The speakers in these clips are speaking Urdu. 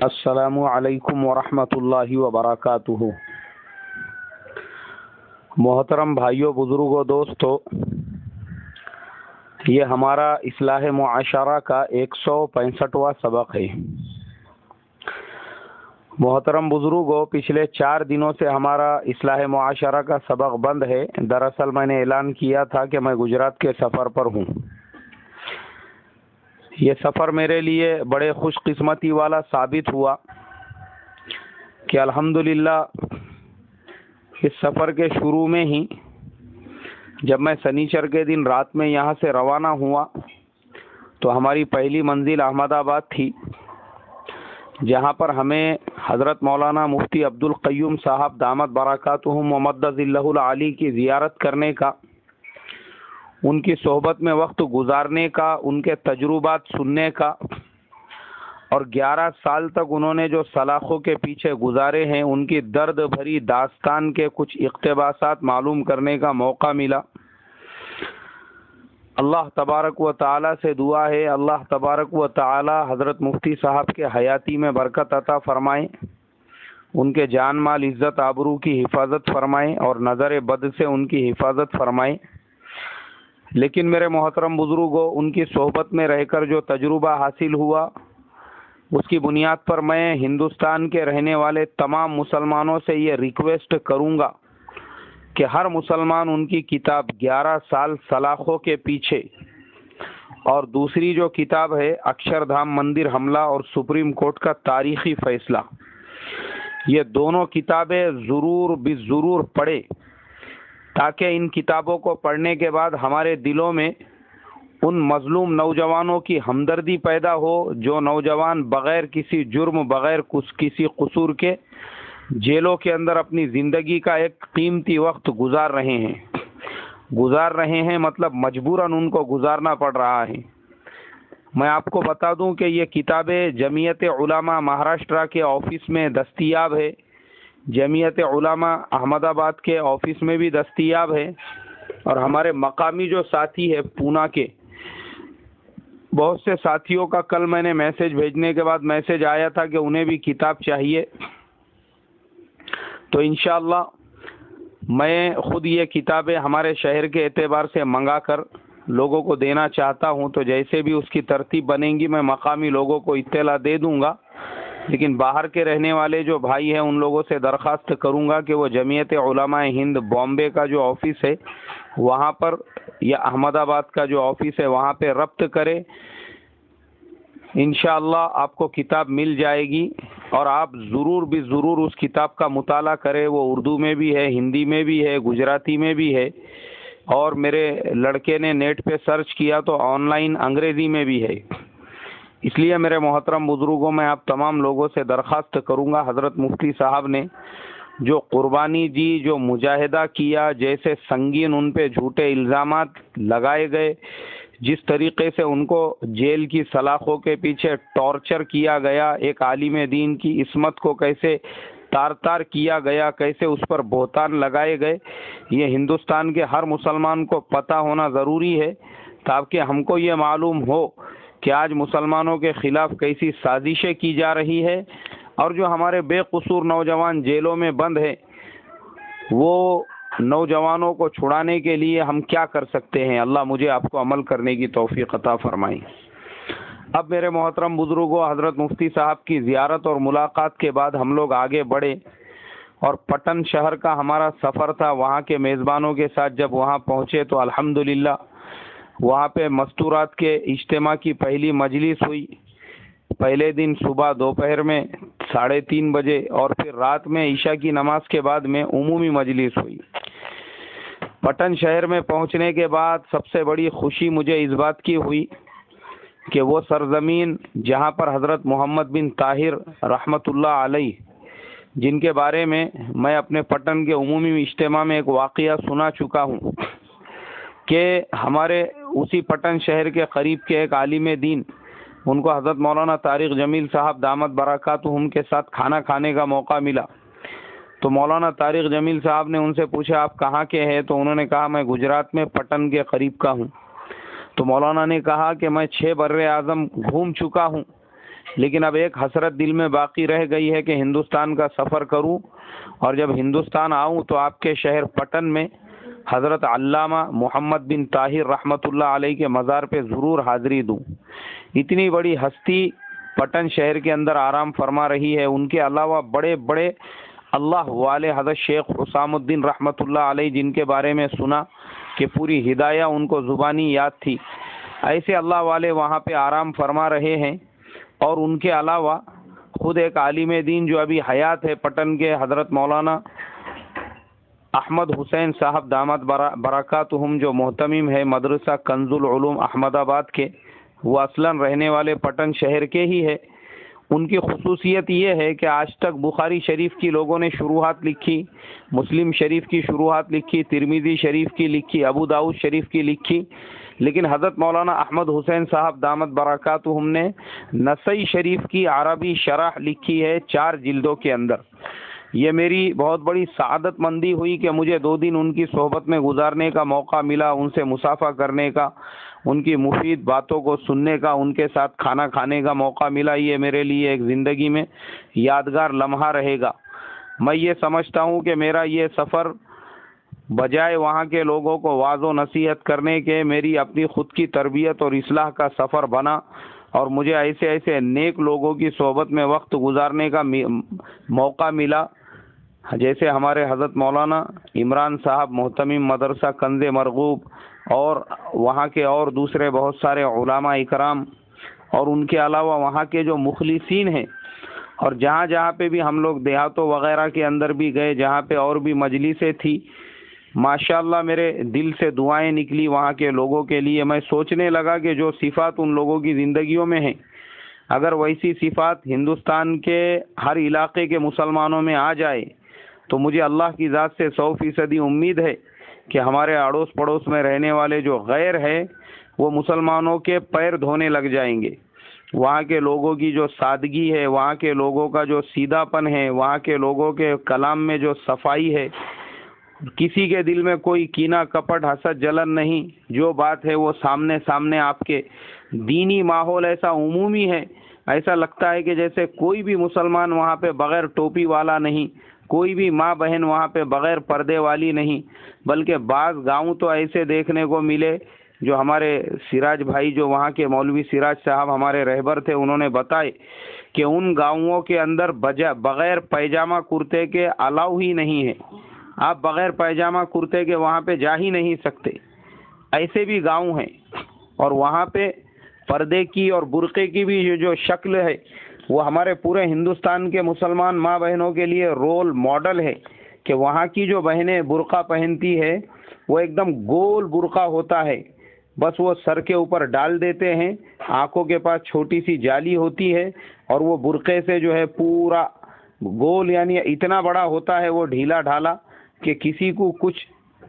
السلام علیکم ورحمۃ اللہ وبرکاتہ۔ محترم بھائیوں، بزرگوں، دوستو، یہ ہمارا اصلاح معاشرہ کا 165واں سبق ہے۔ محترم بزرگوں، پچھلے 4 دنوں سے ہمارا اصلاح معاشرہ کا سبق بند ہے۔ دراصل میں نے اعلان کیا تھا کہ میں گجرات کے سفر پر ہوں۔ یہ سفر میرے لیے بڑے خوش قسمتی والا ثابت ہوا کہ الحمدللہ اس سفر کے شروع میں ہی جب میں سنیچر کے دن رات میں یہاں سے روانہ ہوا تو ہماری پہلی منزل احمد آباد تھی، جہاں پر ہمیں حضرت مولانا مفتی عبدالقیوم صاحب دامت برکاتہم ومد ظلہ العالی کی زیارت کرنے کا، ان کی صحبت میں وقت گزارنے کا، ان کے تجربات سننے کا، اور 11 سال تک انہوں نے جو سلاخوں کے پیچھے گزارے ہیں ان کی درد بھری داستان کے کچھ اقتباسات معلوم کرنے کا موقع ملا۔ اللہ تبارک و تعالی سے دعا ہے، اللہ تبارک و تعالی حضرت مفتی صاحب کے حیاتی میں برکت عطا فرمائیں، ان کے جان مال عزت آبرو کی حفاظت فرمائیں اور نظر بد سے ان کی حفاظت فرمائیں۔ لیکن میرے محترم بزرگوں، ان کی صحبت میں رہ کر جو تجربہ حاصل ہوا اس کی بنیاد پر میں ہندوستان کے رہنے والے تمام مسلمانوں سے یہ ریکویسٹ کروں گا کہ ہر مسلمان ان کی کتاب 11 سال سلاخوں کے پیچھے اور دوسری جو کتاب ہے اکشردھام مندر حملہ اور سپریم کورٹ کا تاریخی فیصلہ، یہ دونوں کتابیں ضرور پڑھے، تاکہ ان کتابوں کو پڑھنے کے بعد ہمارے دلوں میں ان مظلوم نوجوانوں کی ہمدردی پیدا ہو جو نوجوان بغیر کسی جرم، بغیر کسی قصور کے جیلوں کے اندر اپنی زندگی کا ایک قیمتی وقت گزار رہے ہیں، مطلب مجبوراً ان کو گزارنا پڑ رہا ہے۔ میں آپ کو بتا دوں کہ یہ کتابیں جمعیت علماء مہاراشٹرا کے آفس میں دستیاب ہے، جمعیت علماء احمد آباد کے آفس میں بھی دستیاب ہے، اور ہمارے مقامی جو ساتھی ہے پونا کے، بہت سے ساتھیوں کا کل میں نے میسج بھیجنے کے بعد میسج آیا تھا کہ انہیں بھی کتاب چاہیے، تو انشاءاللہ میں خود یہ کتابیں ہمارے شہر کے اعتبار سے منگا کر لوگوں کو دینا چاہتا ہوں، تو جیسے بھی اس کی ترتیب بنے گی میں مقامی لوگوں کو اطلاع دے دوں گا۔ لیکن باہر کے رہنے والے جو بھائی ہیں ان لوگوں سے درخواست کروں گا کہ وہ جمعیت علماء ہند بامبے کا جو آفس ہے وہاں پر یا احمد آباد کا جو آفس ہے وہاں پہ ربط کرے، انشاءاللہ آپ کو کتاب مل جائے گی، اور آپ ضرور اس کتاب کا مطالعہ کریں۔ وہ اردو میں بھی ہے، ہندی میں بھی ہے، گجراتی میں بھی ہے، اور میرے لڑکے نے نیٹ پہ سرچ کیا تو آن لائن انگریزی میں بھی ہے۔ اس لیے میرے محترم بزرگوں، میں آپ تمام لوگوں سے درخواست کروں گا، حضرت مفتی صاحب نے جو قربانی دی، جو مجاہدہ کیا، جیسے سنگین ان پہ جھوٹے الزامات لگائے گئے، جس طریقے سے ان کو جیل کی سلاخوں کے پیچھے ٹارچر کیا گیا، ایک عالم دین کی عصمت کو کیسے تار کیا گیا، کیسے اس پر بہتان لگائے گئے، یہ ہندوستان کے ہر مسلمان کو پتہ ہونا ضروری ہے، تاکہ ہم کو یہ معلوم ہو کہ آج مسلمانوں کے خلاف کیسی سازشیں کی جا رہی ہے، اور جو ہمارے بے قصور نوجوان جیلوں میں بند ہیں وہ نوجوانوں کو چھڑانے کے لیے ہم کیا کر سکتے ہیں۔ اللہ مجھے آپ کو عمل کرنے کی توفیق عطا فرمائے۔ اب میرے محترم بزرگوں، حضرت مفتی صاحب کی زیارت اور ملاقات کے بعد ہم لوگ آگے بڑھے، اور پٹن شہر کا ہمارا سفر تھا۔ وہاں کے میزبانوں کے ساتھ جب وہاں پہنچے تو الحمدللہ وہاں پہ مستورات کے اجتماع کی پہلی مجلس ہوئی۔ پہلے دن صبح دوپہر میں 3:30 بجے، اور پھر رات میں عشاء کی نماز کے بعد میں عمومی مجلس ہوئی۔ پٹن شہر میں پہنچنے کے بعد سب سے بڑی خوشی مجھے اس بات کی ہوئی کہ وہ سرزمین جہاں پر حضرت محمد بن طاہر رحمت اللہ علیہ، جن کے بارے میں اپنے پٹن کے عمومی اجتماع میں ایک واقعہ سنا چکا ہوں کہ ہمارے اسی پٹن شہر کے قریب کے ایک عالم دین، ان کو حضرت مولانا طارق جمیل صاحب دامت برکاتہم کے ساتھ کھانا کھانے کا موقع ملا، تو مولانا طارق جمیل صاحب نے ان سے پوچھا آپ کہاں کے ہیں، تو انہوں نے کہا میں گجرات میں پٹن کے قریب کا ہوں۔ تو مولانا نے کہا کہ میں 6 بر اعظم گھوم چکا ہوں، لیکن اب ایک حسرت دل میں باقی رہ گئی ہے کہ ہندوستان کا سفر کروں، اور جب ہندوستان آؤں تو آپ کے شہر پٹن میں حضرت علامہ محمد بن طاہر رحمۃ اللہ علیہ کے مزار پہ ضرور حاضری دوں۔ اتنی بڑی ہستی پٹن شہر کے اندر آرام فرما رہی ہے، ان کے علاوہ بڑے بڑے اللہ والے حضرت شیخ حسام الدین رحمۃ اللہ علیہ، جن کے بارے میں سنا کہ پوری ہدایہ ان کو زبانی یاد تھی، ایسے اللہ والے وہاں پہ آرام فرما رہے ہیں۔ اور ان کے علاوہ خود ایک عالم دین جو ابھی حیات ہے پٹن کے، حضرت مولانا احمد حسین صاحب دامت برکاتہم، جو محتمم ہے مدرسہ کنز العلوم احمد آباد کے، وہ اصلاً رہنے والے پٹن شہر کے ہی ہے۔ ان کی خصوصیت یہ ہے کہ آج تک بخاری شریف کی لوگوں نے شروحات لکھی، مسلم شریف کی شروحات لکھی، ترمذی شریف کی لکھی، ابو داؤد شریف کی لکھی، لیکن حضرت مولانا احمد حسین صاحب دامت برکاتہم نے نسائی شریف کی عربی شرح لکھی ہے 4 جلدوں کے اندر۔ یہ میری بہت بڑی سعادت مندی ہوئی کہ مجھے 2 دن ان کی صحبت میں گزارنے کا موقع ملا، ان سے مصافحہ کرنے کا، ان کی مفید باتوں کو سننے کا، ان کے ساتھ کھانا کھانے کا موقع ملا۔ یہ میرے لیے ایک زندگی میں یادگار لمحہ رہے گا۔ میں یہ سمجھتا ہوں کہ میرا یہ سفر بجائے وہاں کے لوگوں کو واعظ و نصیحت کرنے کے، میری اپنی خود کی تربیت اور اصلاح کا سفر بنا، اور مجھے ایسے ایسے نیک لوگوں کی صحبت میں وقت گزارنے کا موقع ملا، جیسے ہمارے حضرت مولانا عمران صاحب محتمم مدرسہ کنز مرغوب، اور وہاں کے اور دوسرے بہت سارے علماء اکرام، اور ان کے علاوہ وہاں کے جو مخلصین ہیں، اور جہاں جہاں پہ بھی ہم لوگ دیہاتوں وغیرہ کے اندر بھی گئے، جہاں پہ اور بھی مجلسیں تھی، ماشاءاللہ میرے دل سے دعائیں نکلی وہاں کے لوگوں کے لیے۔ میں سوچنے لگا کہ جو صفات ان لوگوں کی زندگیوں میں ہیں، اگر ویسی صفات ہندوستان کے ہر علاقے کے مسلمانوں میں آ جائے تو مجھے اللہ کی ذات سے 100% امید ہے کہ ہمارے اڑوس پڑوس میں رہنے والے جو غیر ہے وہ مسلمانوں کے پیر دھونے لگ جائیں گے۔ وہاں کے لوگوں کی جو سادگی ہے، وہاں کے لوگوں کا جو سیدھا پن ہے، وہاں کے لوگوں کے کلام میں جو صفائی ہے، کسی کے دل میں کوئی کینہ کپٹ حسد جلن نہیں، جو بات ہے وہ سامنے آپ کے۔ دینی ماحول ایسا عمومی ہے، ایسا لگتا ہے کہ جیسے کوئی بھی مسلمان وہاں پہ بغیر ٹوپی والا نہیں، کوئی بھی ماں بہن وہاں پہ بغیر پردے والی نہیں، بلکہ بعض گاؤں تو ایسے دیکھنے کو ملے، جو ہمارے سراج بھائی، جو وہاں کے مولوی سراج صاحب ہمارے رہبر تھے، انہوں نے بتائے کہ ان گاؤں کے اندر بغیر پیجامہ کرتے کے الاؤ ہی نہیں ہے، آپ بغیر پیجامہ کرتے کے وہاں پہ جا ہی نہیں سکتے۔ ایسے بھی گاؤں ہیں، اور وہاں پہ پردے کی اور برقعے کی بھی جو شکل ہے وہ ہمارے پورے ہندوستان کے مسلمان ماں بہنوں کے لیے رول ماڈل ہے، کہ وہاں کی جو بہنیں برقع پہنتی ہے وہ ایک دم گول برقع ہوتا ہے، بس وہ سر کے اوپر ڈال دیتے ہیں، آنکھوں کے پاس چھوٹی سی جالی ہوتی ہے، اور وہ برقعے سے جو ہے پورا گول، یعنی اتنا بڑا ہوتا ہے وہ ڈھیلا ڈھالا کہ کسی کو کچھ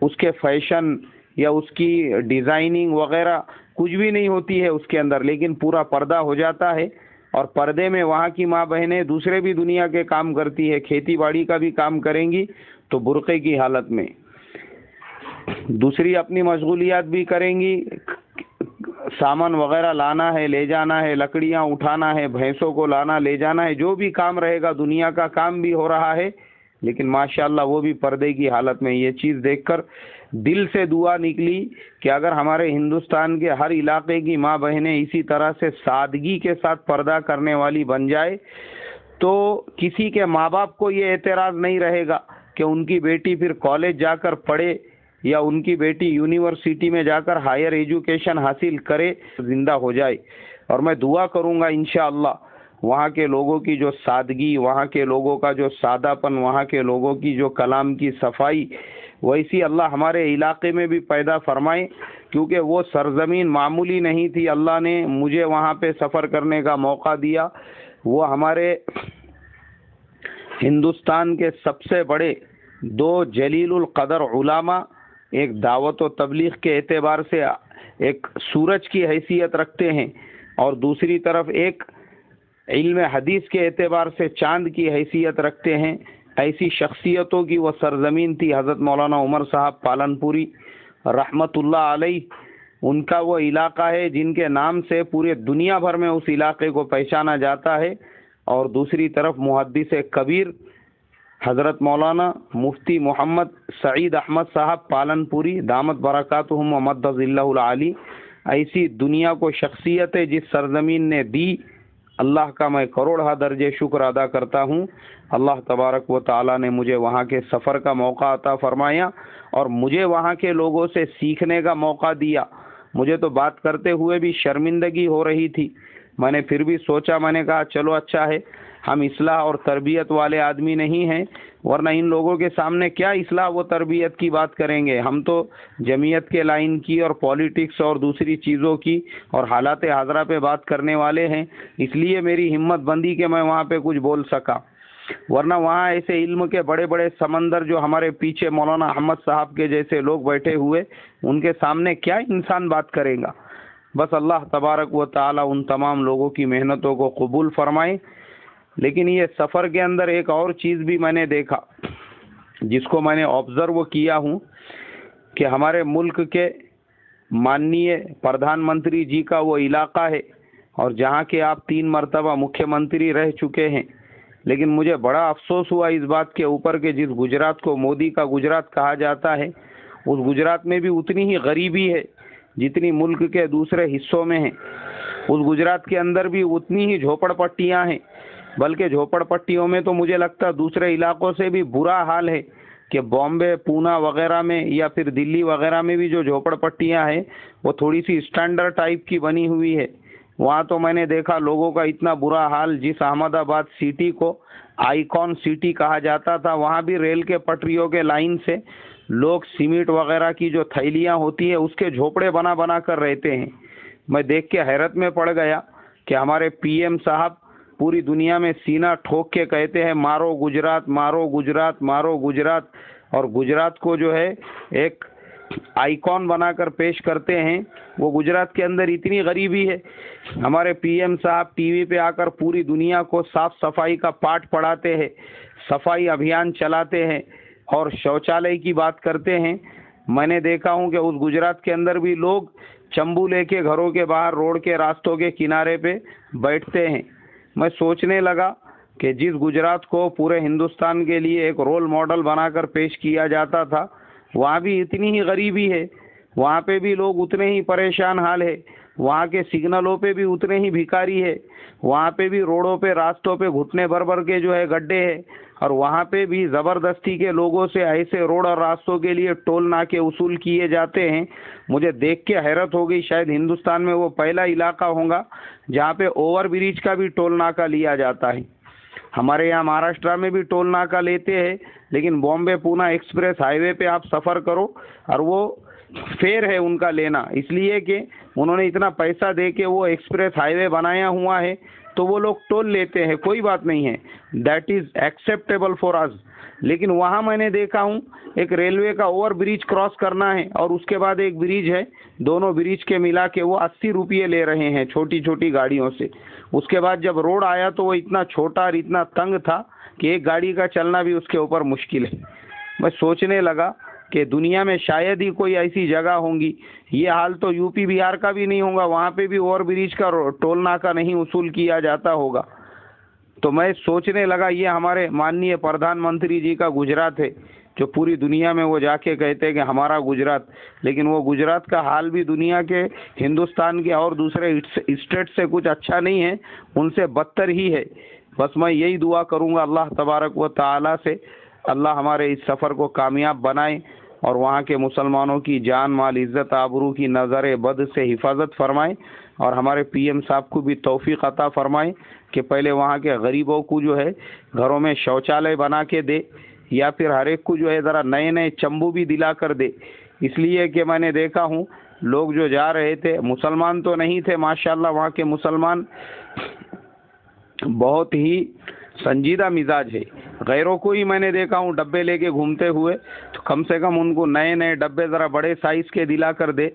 اس کے فیشن یا اس کی ڈیزائننگ وغیرہ کچھ بھی نہیں ہوتی ہے اس کے اندر، لیکن پورا پردہ ہو جاتا ہے۔ اور پردے میں وہاں کی ماں بہنیں دوسرے بھی دنیا کے کام کرتی ہے، کھیتی باڑی کا بھی کام کریں گی تو برقعے کی حالت میں، دوسری اپنی مشغولیات بھی کریں گی، سامان وغیرہ لانا ہے، لے جانا ہے، لکڑیاں اٹھانا ہے، بھینسوں کو لانا لے جانا ہے، جو بھی کام رہے گا دنیا کا کام بھی ہو رہا ہے، لیکن ماشاءاللہ وہ بھی پردے کی حالت میں۔ یہ چیز دیکھ کر دل سے دعا نکلی کہ اگر ہمارے ہندوستان کے ہر علاقے کی ماں بہنیں اسی طرح سے سادگی کے ساتھ پردہ کرنے والی بن جائے تو کسی کے ماں باپ کو یہ اعتراض نہیں رہے گا کہ ان کی بیٹی پھر کالج جا کر پڑھے، یا ان کی بیٹی یونیورسٹی میں جا کر ہائر ایجوکیشن حاصل کرے، زندہ ہو جائے۔ اور میں دعا کروں گا انشاءاللہ وہاں کے لوگوں کی جو سادگی، وہاں کے لوگوں کا جو سادہ پن، وہاں کے لوگوں کی جو کلام کی صفائی، ویسی اللہ ہمارے علاقے میں بھی پیدا فرمائے، کیونکہ وہ سرزمین معمولی نہیں تھی۔ اللہ نے مجھے وہاں پہ سفر کرنے کا موقع دیا، وہ ہمارے ہندوستان کے سب سے بڑے 2 جلیل القدر علماء، ایک دعوت و تبلیغ کے اعتبار سے ایک سورج کی حیثیت رکھتے ہیں، اور دوسری طرف ایک علم حدیث کے اعتبار سے چاند کی حیثیت رکھتے ہیں۔ ایسی شخصیتوں کی وہ سرزمین تھی۔ حضرت مولانا عمر صاحب پالن پوری رحمت اللہ علیہ، ان کا وہ علاقہ ہے جن کے نام سے پورے دنیا بھر میں اس علاقے کو پہچانا جاتا ہے، اور دوسری طرف محدث کبیر حضرت مولانا مفتی محمد سعید احمد صاحب پالن پوری دامت برکاتہم و مد ظلہ العالی، ایسی دنیا کو شخصیت ہے جس سرزمین نے دی، اللہ کا میں کروڑہ درجے شکر ادا کرتا ہوں۔ اللہ تبارک و تعالی نے مجھے وہاں کے سفر کا موقع عطا فرمایا اور مجھے وہاں کے لوگوں سے سیکھنے کا موقع دیا۔ مجھے تو بات کرتے ہوئے بھی شرمندگی ہو رہی تھی، میں نے پھر بھی سوچا، میں نے کہا چلو اچھا ہے، ہم اصلاح اور تربیت والے آدمی نہیں ہیں، ورنہ ان لوگوں کے سامنے کیا اصلاح و تربیت کی بات کریں گے، ہم تو جمعیت کے لائن کی اور پولیٹکس اور دوسری چیزوں کی اور حالات حاضرہ پہ بات کرنے والے ہیں، اس لیے میری ہمت بندی کہ میں وہاں پہ کچھ بول سکا، ورنہ وہاں ایسے علم کے بڑے بڑے سمندر جو ہمارے پیچھے مولانا احمد صاحب کے جیسے لوگ بیٹھے ہوئے، ان کے سامنے کیا انسان بات کرے گا۔ بس اللہ تبارک و تعالی ان تمام لوگوں کی محنتوں کو قبول فرمائے۔ لیکن یہ سفر کے اندر ایک اور چیز بھی میں نے دیکھا جس کو میں نے آبزرو کیا ہوں کہ ہمارے ملک کے ماننیے پردھان منتری جی کا وہ علاقہ ہے اور جہاں کے آپ 3 مرتبہ مکھیہ منتری رہ چکے ہیں، لیکن مجھے بڑا افسوس ہوا اس بات کے اوپر کہ جس گجرات کو مودی کا گجرات کہا جاتا ہے، اس گجرات میں بھی اتنی ہی غریبی ہے جتنی ملک کے دوسرے حصوں میں ہیں، اس گجرات کے اندر بھی اتنی ہی جھوپڑ پٹیاں ہیں، بلکہ جھوپڑ پٹیوں میں تو مجھے لگتا ہے دوسرے علاقوں سے بھی برا حال ہے کہ بامبے، پونا وغیرہ میں یا پھر دلی وغیرہ میں بھی جو جھوپڑ پٹیاں ہیں وہ تھوڑی سی اسٹینڈرڈ ٹائپ کی بنی ہوئی ہے۔ وہاں تو میں نے دیکھا لوگوں کا اتنا برا حال، جس احمد آباد سٹی کو آئیکن سٹی کہا جاتا تھا، وہاں بھی ریل کے پٹریوں کے لائن سے لوگ سیمنٹ وغیرہ کی جو تھیلیاں ہوتی ہیں اس کے جھوپڑے بنا بنا کر رہتے ہیں۔ میں دیکھ کے حیرت میں پڑ گیا کہ ہمارے پی ایم صاحب پوری دنیا میں سینہ ٹھوک کے کہتے ہیں مارو گجرات، مارو گجرات، مارو گجرات، اور گجرات کو جو ہے ایک آئیکن بنا کر پیش کرتے ہیں۔ وہ گجرات کے اندر اتنی غریبی ہے، ہمارے پی ایم صاحب ٹی وی پہ آ کر پوری دنیا کو صاف صفائی کا پاٹ پڑھاتے ہیں، صفائی ابھیان چلاتے ہیں اور شوچالیہ کی بات کرتے ہیں۔ میں نے دیکھا ہوں کہ اس گجرات کے اندر بھی لوگ چمبو لے کے گھروں کے باہر روڈ کے راستوں کے کنارے پہ بیٹھتے ہیں۔ میں سوچنے لگا کہ جس گجرات کو پورے ہندوستان کے لیے ایک رول ماڈل بنا کر پیش کیا جاتا تھا، وہاں بھی اتنی ہی غریبی ہے، وہاں پہ بھی لوگ اتنے ہی پریشان حال ہے، وہاں کے سگنلوں پہ بھی اتنے ہی بھکاری ہے، وہاں پہ بھی روڈوں پہ راستوں پہ گھٹنے بھر بھر کے جو ہے گڈھے ہیں، اور وہاں پہ بھی زبردستی کے لوگوں سے ایسے روڈ اور راستوں کے لیے ٹول ناکے وصول کیے جاتے ہیں۔ مجھے دیکھ کے حیرت ہو گئی، شاید ہندوستان میں وہ پہلا علاقہ ہوگا جہاں پہ اوور برج کا بھی ٹول ناکا لیا جاتا ہے۔ ہمارے یہاں مہاراشٹر میں بھی ٹول ناکا لیتے ہیں، لیکن بامبے پونا ایکسپریس ہائی وے پہ آپ سفر کرو اور وہ فیئر ہے ان کا لینا، اس لیے کہ انہوں نے اتنا پیسہ دے کے وہ ایکسپریس ہائی وے بنایا ہوا ہے تو وہ لوگ ٹول لیتے ہیں، کوئی بات نہیں ہے، دیٹ از ایکسیپٹیبل فار اس۔ لیکن وہاں میں نے دیکھا ہوں ایک ریلوے کا اوور برج کراس کرنا ہے اور اس کے بعد ایک برج ہے، دونوں برج کے ملا کے وہ 80 روپئے لے رہے ہیں چھوٹی چھوٹی گاڑیوں سے۔ اس کے بعد جب روڈ آیا تو وہ اتنا چھوٹا اور اتنا تنگ تھا کہ ایک گاڑی کا چلنا بھی اس کے اوپر مشکل ہے۔ میں سوچنے لگا کہ دنیا میں شاید ہی کوئی ایسی جگہ ہوں گی، یہ حال تو یو پی بہار کا بھی نہیں ہوگا، وہاں پہ بھی اوور برج کا ٹول ناکا نہیں وصول کیا جاتا ہوگا۔ تو میں سوچنے لگا یہ ہمارے ماننیے پردھان منتری جی کا گجرات ہے، جو پوری دنیا میں وہ جا کے کہتے ہیں کہ ہمارا گجرات، لیکن وہ گجرات کا حال بھی دنیا کے ہندوستان کے اور دوسرے اسٹیٹ سے کچھ اچھا نہیں ہے، ان سے بدتر ہی ہے۔ بس میں یہی دعا کروں گا اللہ تبارک و تعالی سے، اللہ ہمارے اس سفر کو کامیاب بنائے اور وہاں کے مسلمانوں کی جان مال عزت آبرو کی نظر بد سے حفاظت فرمائے، اور ہمارے پی ایم صاحب کو بھی توفیق عطا فرمائے کہ پہلے وہاں کے غریبوں کو جو ہے گھروں میں شوچالیہ بنا کے دے، یا پھر ہر ایک کو جو ہے ذرا نئے نئے چمبو بھی دلا کر دے، اس لیے کہ میں نے دیکھا ہوں لوگ جو جا رہے تھے مسلمان تو نہیں تھے، ماشاءاللہ وہاں کے مسلمان بہت ہی سنجیدہ مزاج ہے، غیروں کو ہی میں نے دیکھا ہوں ڈبے لے کے گھومتے ہوئے، تو کم سے کم ان کو نئے نئے ڈبے ذرا بڑے سائز کے دلا کر دے۔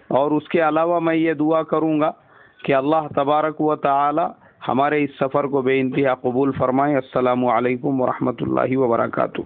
اور اس کے علاوہ میں یہ دعا کروں گا کہ اللہ تبارک و تعالی ہمارے اس سفر کو بے انتہا قبول فرمائے۔ السلام علیکم ورحمۃ اللہ وبرکاتہ۔